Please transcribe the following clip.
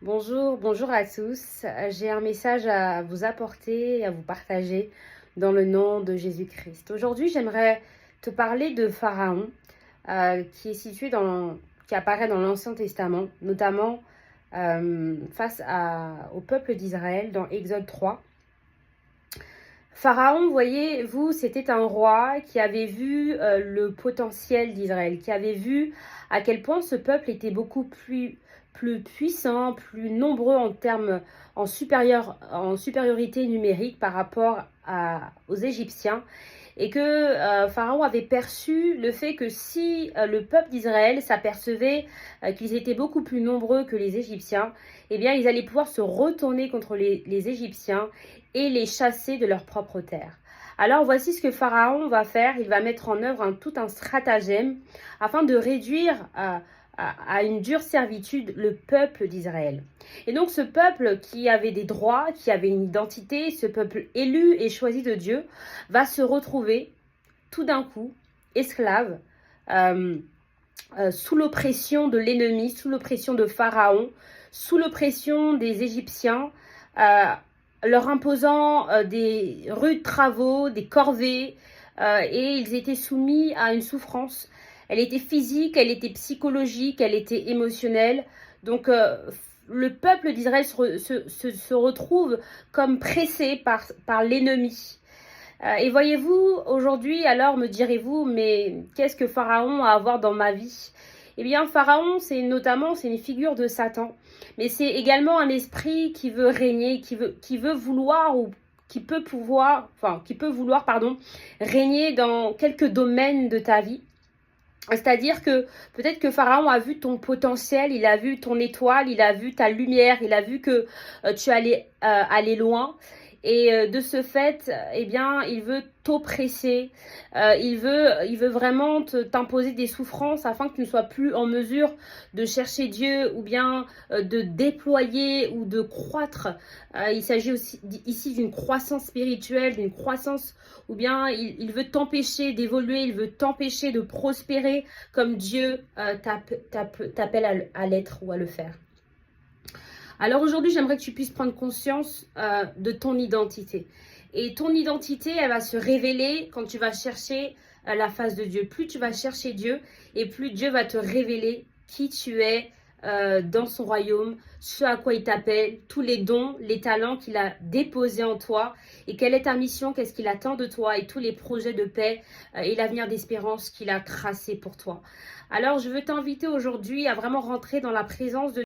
Bonjour à tous. J'ai un message à vous apporter et à vous partager dans le nom de Jésus-Christ. Aujourd'hui, j'aimerais te parler de Pharaon, qui est qui apparaît dans l'Ancien Testament, notamment au peuple d'Israël dans Exode 3. Pharaon, voyez-vous, c'était un roi qui avait vu le potentiel d'Israël, qui avait vu à quel point ce peuple était beaucoup plus puissant, plus nombreux en supériorité numérique par rapport aux Égyptiens. Et que Pharaon avait perçu le fait que si le peuple d'Israël s'apercevait qu'ils étaient beaucoup plus nombreux que les Égyptiens, eh bien ils allaient pouvoir se retourner contre les Égyptiens et les chasser de leur propre terre. Alors voici ce que Pharaon va faire. Il va mettre en œuvre tout un stratagème afin de réduire à une dure servitude le peuple d'Israël. Et donc ce peuple qui avait des droits, qui avait une identité, ce peuple élu et choisi de Dieu, va se retrouver tout d'un coup esclave, sous l'oppression de l'ennemi, sous l'oppression de Pharaon, sous l'oppression des Égyptiens, leur imposant des rudes travaux, des corvées, et ils étaient soumis à une souffrance. Elle était physique, elle était psychologique, elle était émotionnelle. Donc le peuple d'Israël se retrouve comme pressé par l'ennemi. Et voyez-vous, aujourd'hui, alors me direz-vous, mais qu'est-ce que Pharaon a à voir dans ma vie? Eh bien, Pharaon, c'est une figure de Satan, mais c'est également un esprit qui veut régner, qui veut vouloir ou qui peut vouloir, régner dans quelques domaines de ta vie. C'est-à-dire que peut-être que Pharaon a vu ton potentiel, il a vu ton étoile, il a vu ta lumière, il a vu que tu allais aller loin. Et de ce fait, eh bien, il veut t'oppresser, il veut vraiment t'imposer des souffrances afin que tu ne sois plus en mesure de chercher Dieu ou bien de déployer ou de croître. Il s'agit aussi ici d'une croissance spirituelle, d'une croissance ou bien il veut t'empêcher d'évoluer, il veut t'empêcher de prospérer comme Dieu t'appelle à l'être ou à le faire. Alors aujourd'hui, j'aimerais que tu puisses prendre conscience de ton identité. Et ton identité, elle va se révéler quand tu vas chercher la face de Dieu. Plus tu vas chercher Dieu et plus Dieu va te révéler qui tu es dans son royaume, ce à quoi il t'appelle, tous les dons, les talents qu'il a déposés en toi et quelle est ta mission, qu'est-ce qu'il attend de toi et tous les projets de paix et l'avenir d'espérance qu'il a tracé pour toi. Alors, je veux t'inviter aujourd'hui à vraiment rentrer dans la présence de